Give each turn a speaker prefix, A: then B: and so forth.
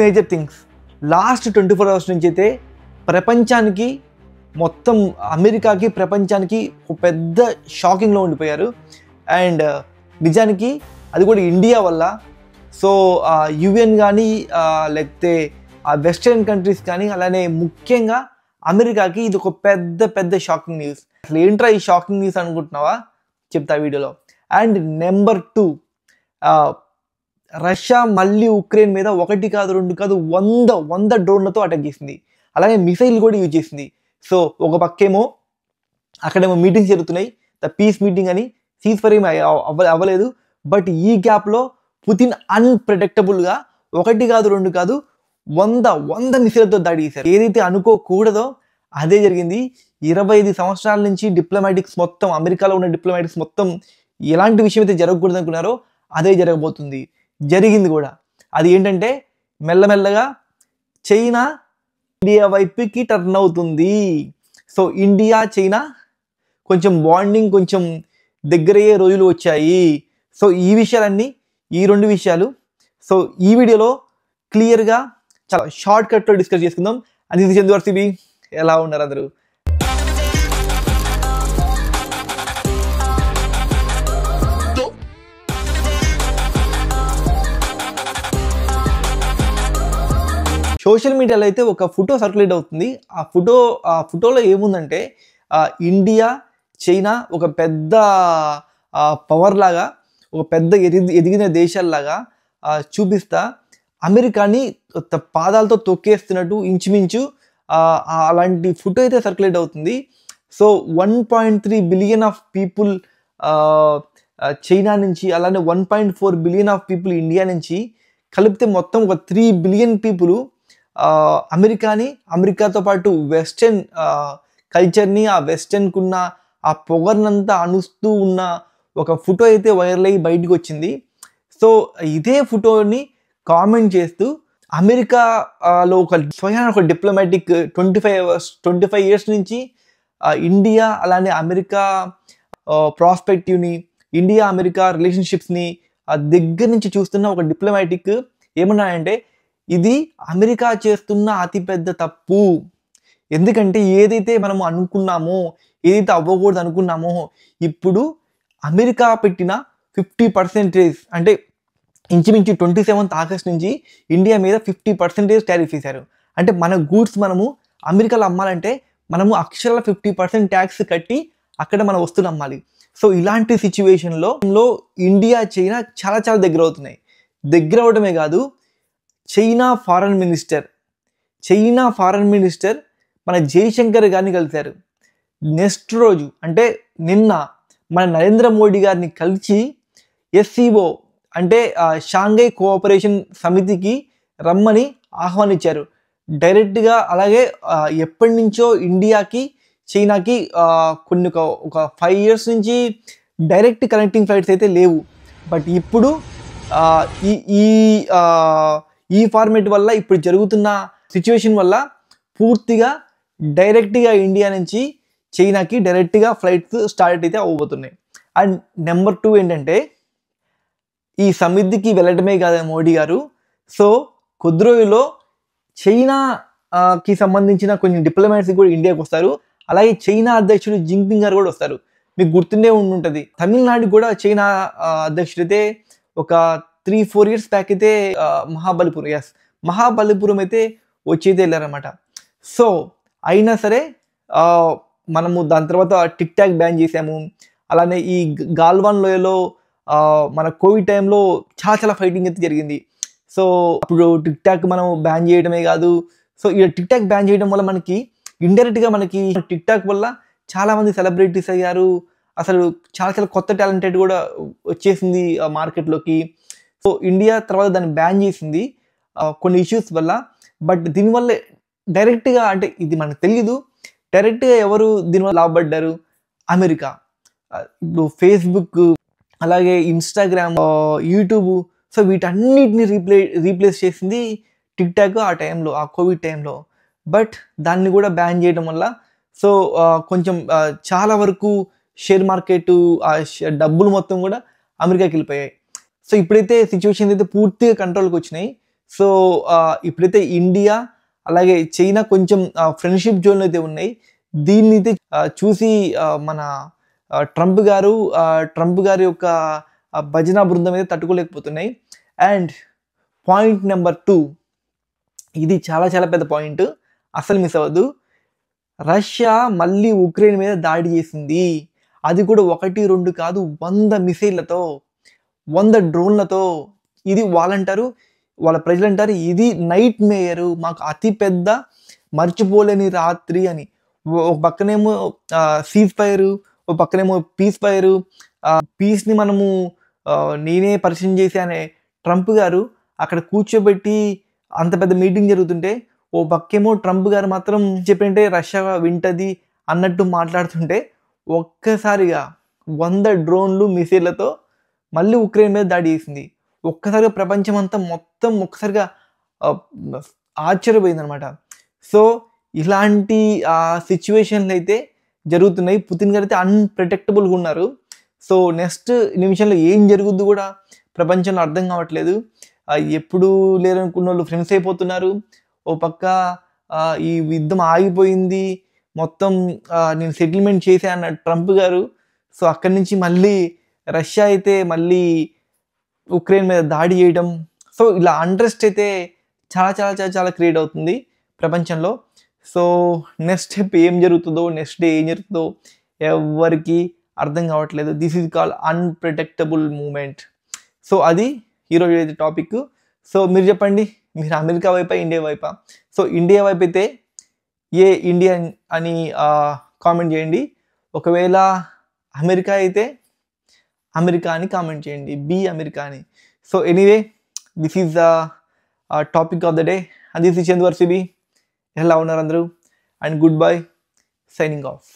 A: Major things last 24 hours నుంచి అయితే ప్రపంచానికి మొత్తం అమెరికాకి ప్రపంచానికి ఒక పెద్ద షాకింగ్లో ఉండిపోయారు. అండ్ నిజానికి అది కూడా ఇండియా వల్ల. సో యుఎన్ కానీ లేకపోతే వెస్టర్న్ కంట్రీస్ కానీ అలానే ముఖ్యంగా అమెరికాకి ఇది ఒక పెద్ద షాకింగ్ న్యూస్. అసలు ఏంట్రా ఈ షాకింగ్ న్యూస్ అనుకుంటున్నావా, చెప్తా వీడియోలో. అండ్ నెంబర్ 2, రష్యా మళ్ళీ ఉక్రెయిన్ మీద 1 కాదు 2 కాదు 100 డ్రోన్లతో అటాక్ చేసింది. అలాగే మిసైల్ కూడా యూజ్ చేసింది. సో ఒక పక్కేమో అక్కడేమో మీటింగ్స్ జరుగుతున్నాయి, ద పీస్ మీటింగ్ అని, సీజ్ ఫైర్ ఏమి అవ్వలేదు. బట్ ఈ గ్యాప్లో పుతిన్ అన్ప్రెడిక్టబుల్గా 1 కాదు 2 కాదు 100 మిసైల్తో దాడి చేశారు. ఏదైతే అనుకోకూడదో అదే జరిగింది. 25 సంవత్సరాల నుంచి డిప్లొమాటిక్స్ మొత్తం, అమెరికాలో ఉన్న డిప్లొమాటిక్స్ మొత్తం ఎలాంటి విషయం అయితే జరగకూడదు అనుకున్నారో అదే జరగబోతుంది, జరిగింది కూడా. అది ఏంటంటే మెల్లమెల్లగా చైనా ఇండియా వైపుకి టర్న్ అవుతుంది. సో ఇండియా చైనా కొంచెం బాండింగ్ కొంచెం దగ్గరయ్యే రోజులు వచ్చాయి. సో ఈ విషయాలన్నీ, ఈ 2 విషయాలు సో ఈ వీడియోలో క్లియర్గా చాలా షార్ట్ కట్లో డిస్కస్ చేసుకుందాం. అది చందు ఆర్సీబీ, ఎలా ఉన్నారు అందరూ? సోషల్ మీడియాలో అయితే ఒక ఫోటో సర్క్యులేట్ అవుతుంది. ఆ ఫోటోలో ఏముందంటే ఇండియా చైనా ఒక పెద్ద పవర్ లాగా, ఒక పెద్ద ఎదిగిన దేశాల్లాగా చూపిస్తా అమెరికాని పాదాలతో తొక్కేస్తున్నట్టు ఇంచుమించు అలాంటి ఫోటో అయితే సర్క్యులేట్ అవుతుంది. So 1.3 billion of people China నుంచి, అలానే 1.4 బిలియన్ ఆఫ్ పీపుల్ ఇండియా నుంచి కలిపితే మొత్తం ఒక 3 బిలియన్ పీపుల్ అమెరికాతో పాటు వెస్టర్న్ కల్చర్ని, ఆ వెస్టర్న్కున్న ఆ పొగర్నంతా అనుస్తూ ఉన్న ఒక ఫోటో అయితే వైరల్ అయ్యి బయటకు వచ్చింది. సో ఇదే ఫోటోని కామెంట్ చేస్తూ అమెరికాలో ఒక డిప్లొమాటిక్ 25 ఇయర్స్ నుంచి ఇండియా అలానే అమెరికా ప్రాస్పెక్టివ్ని, ఇండియా అమెరికా రిలేషన్షిప్స్ని దగ్గర నుంచి చూస్తున్న ఒక డిప్లొమాటిక్ ఏమన్నాడంటే, ఇది అమెరికా చేస్తున్న అతిపెద్ద తప్పు. ఎందుకంటే ఏదైతే మనము అనుకున్నామో, ఏదైతే అవ్వకూడదు అనుకున్నామో, ఇప్పుడు అమెరికా పెట్టిన 50% అంటే ఇంచుమించు 27th ఆగస్ట్ నుంచి ఇండియా మీద 50% టారిఫ్ వేశారు. అంటే మన గూడ్స్ మనము అమెరికాలో అమ్మాలంటే మనము అక్షరాల 50% ట్యాక్స్ కట్టి అక్కడ మన వస్తువులు అమ్మాలి. సో ఇలాంటి సిచ్యువేషన్లో ఇండియా చైనా చాలా దగ్గర అవుతున్నాయి. దగ్గర అవడమే కాదు, చైనా ఫారెన్ మినిస్టర్ మన జైశంకర్ గారిని కలిశారు. నెక్స్ట్ రోజు అంటే నిన్న మన నరేంద్ర మోడీ గారిని కలిసి SCO అంటే షాంఘై కోఆపరేషన్ సమితికి రమ్మని ఆహ్వానించారు డైరెక్ట్గా. అలాగే ఎప్పటి నుంచో ఇండియాకి చైనాకి ఒక 5 ఇయర్స్ నుంచి డైరెక్ట్ కనెక్టింగ్ ఫ్లైట్స్ అయితే లేవు. బట్ ఇప్పుడు ఈ ఫార్మేట్ వల్ల, ఇప్పుడు జరుగుతున్న సిచ్యువేషన్ వల్ల పూర్తిగా డైరెక్ట్గా ఇండియా నుంచి చైనాకి డైరెక్ట్గా ఫ్లైట్స్ స్టార్ట్ అయితే అవ్వబోతున్నాయి. అండ్ నెంబర్ 2 ఏంటంటే, ఈ సమితికి వెళ్ళటమే కాదు మోడీ గారు, సో కొద్ది రోజుల్లో చైనాకి సంబంధించిన కొన్ని డిప్లొమాట్స్ కూడా ఇండియాకి వస్తారు. అలాగే చైనా అధ్యక్షుడు జింగ్పింగ్ గారు కూడా వస్తారు. మీకు గుర్తుండే ఉంటుంది, తమిళనాడుకి కూడా చైనా అధ్యక్షుడు అయితే ఒక 3-4 ఇయర్స్ బ్యాక్ అయితే మహాబలిపురం అయితే వచ్చి వెళ్ళారన్నమాట. సో అయినా సరే మనము దాని తర్వాత టిక్ టాక్ బ్యాన్ చేసాము. అలానే ఈ గాల్వాన్ లోయలో మన కోవిడ్ టైంలో చాలా ఫైటింగ్ అయితే జరిగింది. సో అప్పుడు టిక్ టాక్ మనం బ్యాన్ చేయడమే కాదు, సో ఈ టిక్ టాక్ బ్యాన్ చేయడం వల్ల మనకి ఇండైరెక్ట్గా మనకి టిక్ టాక్ వల్ల చాలామంది సెలబ్రిటీస్ అయ్యారు. అసలు చాలా కొత్త టాలెంటెడ్ కూడా వచ్చేసింది మార్కెట్లోకి. సో ఇండియా తర్వాత దాన్ని బ్యాన్ చేసింది కొన్ని ఇష్యూస్ వల్ల. బట్ దీనివల్ల డైరెక్ట్గా, అంటే ఇది మనకు తెలియదు, డైరెక్ట్గా ఎవరు దీనివల్ల లాభపడ్డారు? అమెరికా. ఇప్పుడు ఫేస్బుక్, అలాగే ఇన్స్టాగ్రామ్, యూట్యూబ్, సో వీటన్నిటిని రీప్లేస్ చేసింది టిక్ టాక్ ఆ టైంలో, ఆ కోవిడ్ టైంలో. బట్ దాన్ని కూడా బ్యాన్ చేయడం వల్ల సో కొంచెం చాలా వరకు షేర్ మార్కెట్, ఆ డబ్బులు మొత్తం కూడా అమెరికాకి వెళ్ళిపోయాయి. సో ఇప్పుడైతే సిచ్యువేషన్ అయితే పూర్తిగా కంట్రోల్కి వచ్చినాయి. సో ఇప్పుడైతే ఇండియా అలాగే చైనా కొంచెం ఫ్రెండ్షిప్ జోన్లో అయితే ఉన్నాయి. దీన్ని అయితే చూసి మన ట్రంప్ గారి యొక్క భజన బృందం అయితే తట్టుకోలేకపోతున్నాయి. అండ్ పాయింట్ నెంబర్ 2, ఇది చాలా చాలా పెద్ద పాయింట్, అసలు మిస్ అవ్వద్దు. రష్యా మళ్ళీ ఉక్రెయిన్ మీద దాడి చేసింది. అది కూడా 1, 2 కాదు, 100 మిసైళ్లతో, 100 డ్రోన్లతో. ఇది వాళ్ళ ప్రజలు అంటారు ఇది నైట్ మేయరు, మాకు అతి పెద్ద మర్చిపోలేని రాత్రి అని. ఒక పక్కనేమో సీజ్ ఫైర్, ఒక పక్కనేమో పీస్ ఫైర్. పీస్ని మనము నేనే పరిచయం చేసి అనే ట్రంప్ గారు అక్కడ కూర్చోబెట్టి అంత పెద్ద మీటింగ్ జరుగుతుంటే, ఓ పక్కేమో ట్రంప్ గారు మాత్రం చెప్పంటే రష్యా వింటది అన్నట్టు మాట్లాడుతుంటే, ఒక్కసారిగా 100 డ్రోన్లు మిసైళ్లతో మళ్ళీ ఉక్రెయిన్ మీద దాడి చేసింది. ఒక్కసారిగా ప్రపంచం అంతా మొత్తం ఒక్కసారిగా ఆశ్చర్యపోయిందనమాట. సో ఇలాంటి సిచ్యువేషన్లు అయితే జరుగుతున్నాయి. పుతిన్ గారు అయితే అన్ప్రొటెక్టబుల్గా ఉన్నారు. సో నెక్స్ట్ నిమిషంలో ఏం జరుగుద్దు కూడా ప్రపంచంలో అర్థం కావట్లేదు. ఎప్పుడు లేరనుకున్న వాళ్ళు ఫ్రెండ్స్ అయిపోతున్నారు. ఓ పక్క ఈ యుద్ధం ఆగిపోయింది, మొత్తం నేను సెటిల్మెంట్ చేసా అన్న ట్రంప్ గారు. సో అక్కడి నుంచి మళ్ళీ రష్యా అయితే మళ్ళీ ఉక్రెయిన్ మీద దాడి చేయడం. సో ఇలా అంట్రెస్ట్ అయితే చాలా చాలా చాలా చాలా క్రియేట్ అవుతుంది ప్రపంచంలో. సో నెక్స్ట్ స్టెప్ ఏం జరుగుతుందో, నెక్స్ట్ డే ఏం జరుగుతుందో ఎవరికి అర్థం కావట్లేదు. This is called unpredictable moment. So అది ఈరోజు అయితే టాపిక్. సో మీరు చెప్పండి, మీరు అమెరికా వైపా ఇండియా వైపా? సో ఇండియా వైపు అయితే ఏ ఇండియా అని కామెంట్ చేయండి. ఒకవేళ అమెరికా అయితే అమెరికా అని కామెంట్ చేయండి, బి అమెరికా అని. So anyway, this is the topic of the day. And this is Chandu వర్సిబి. ఎలా ఉన్నారు అందరూ? And good bye, signing of.